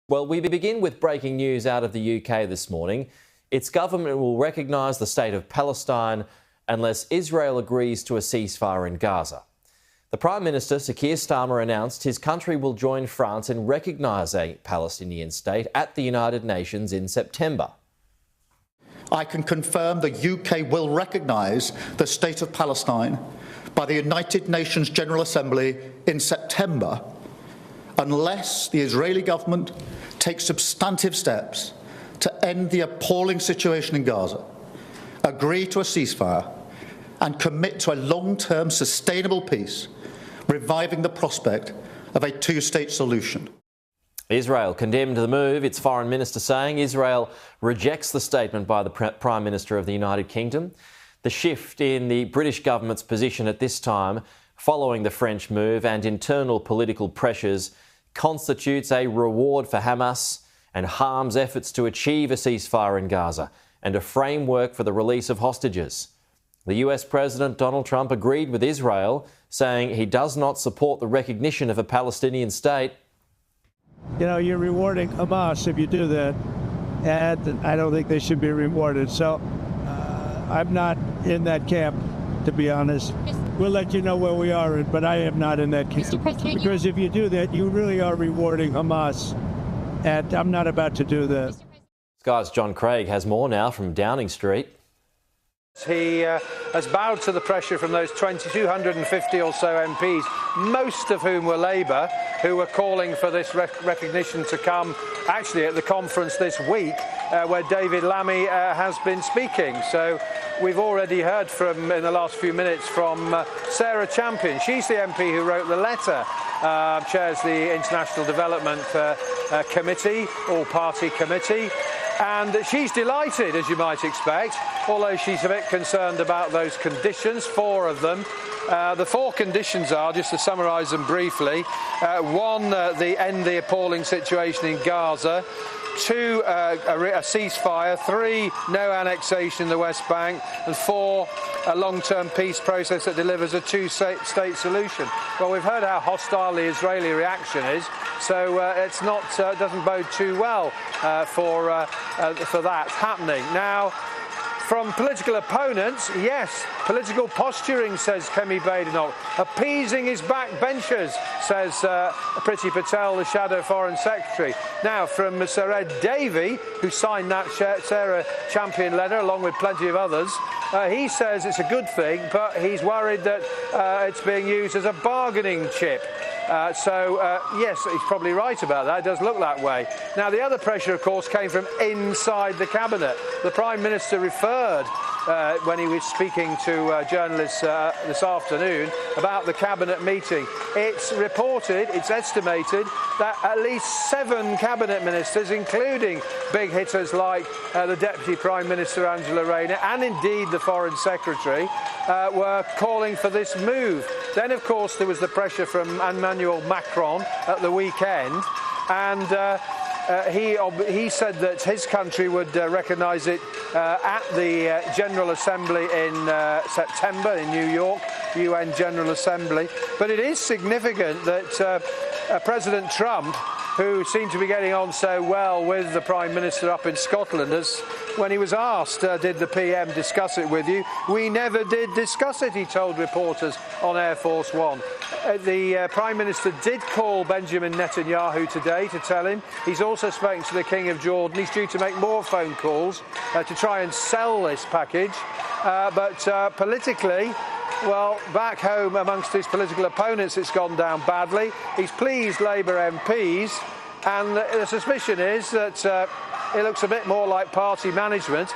Well, we begin with breaking news out of the UK this morning. Its government will recognise the state of Palestine unless Israel agrees to a ceasefire in Gaza. The Prime Minister, Sir Keir Starmer, announced his country will join France in recognising a Palestinian state at the United Nations in September. I can confirm the UK will recognise the state of Palestine by the United Nations General Assembly in September, unless the Israeli government takes substantive steps to end the appalling situation in Gaza, agree to a ceasefire and commit to a long-term sustainable peace, reviving the prospect of a two-state solution. Israel condemned the move, its foreign minister saying Israel rejects the statement by the Prime Minister of the United Kingdom. The shift in the British government's position at this time, following the French move and internal political pressures, constitutes a reward for Hamas and harms efforts to achieve a ceasefire in Gaza and a framework for the release of hostages. The US President Donald Trump agreed with Israel, saying he does not support the recognition of a Palestinian state. You know, you're rewarding Hamas if you do that, and I don't think they should be rewarded. So I'm not in that camp, to be honest. We'll let you know where we are, but I am not in that camp. Because if you do that, you really are rewarding Hamas, and I'm not about to do that. Sky's John Craig has more now from Downing Street. He has bowed to the pressure from those 250 or so MPs, most of whom were Labour, who were calling for this recognition to come actually at the conference this week, where David Lammy has been speaking. So we've already heard from, in the last few minutes, from Sarah Champion. She's the MP who wrote the letter, chairs the International Development Committee, all-party committee. And she's delighted, as you might expect, although she's a bit concerned about those conditions, 4 of them. The 4 conditions are, just to summarise them briefly, 1, the end the appalling situation in Gaza, 2, a ceasefire, 3, no annexation in the West Bank, and 4, a long-term peace process that delivers a two-state solution. Well, we've heard how hostile the Israeli reaction is, so it's not doesn't bode too well for that happening. Now, from political opponents, yes, political posturing, says Kemi Badenoch. Appeasing his backbenchers, says Priti Patel, the Shadow Foreign Secretary. Now, from Sir Ed Davey, who signed that Sarah Champion letter, along with plenty of others, he says it's a good thing, but he's worried that it's being used as a bargaining chip. Yes, he's probably right about that. It does look that way. Now, the other pressure, of course, came from inside the Cabinet. The Prime Minister referred, when he was speaking to journalists this afternoon, about the Cabinet meeting. It's reported, it's estimated, that at least 7 Cabinet Ministers, including big hitters like the Deputy Prime Minister Angela Rayner and indeed the Foreign Secretary, were calling for this move. Then, of course, there was the pressure from Emmanuel Macron at the weekend, and he said that his country would recognise it at the General Assembly in September in New York, UN General Assembly. But it is significant that President Trump, who seemed to be getting on so well with the Prime Minister up in Scotland, when he was asked, did the PM discuss it with you? We never did discuss it, he told reporters on Air Force One. The Prime Minister did call Benjamin Netanyahu today to tell him. He's also spoken to the King of Jordan. He's due to make more phone calls to try and sell this package. But politically, well, back home amongst his political opponents, it's gone down badly. He's pleased Labour MPs, and the suspicion is that it looks a bit more like party management.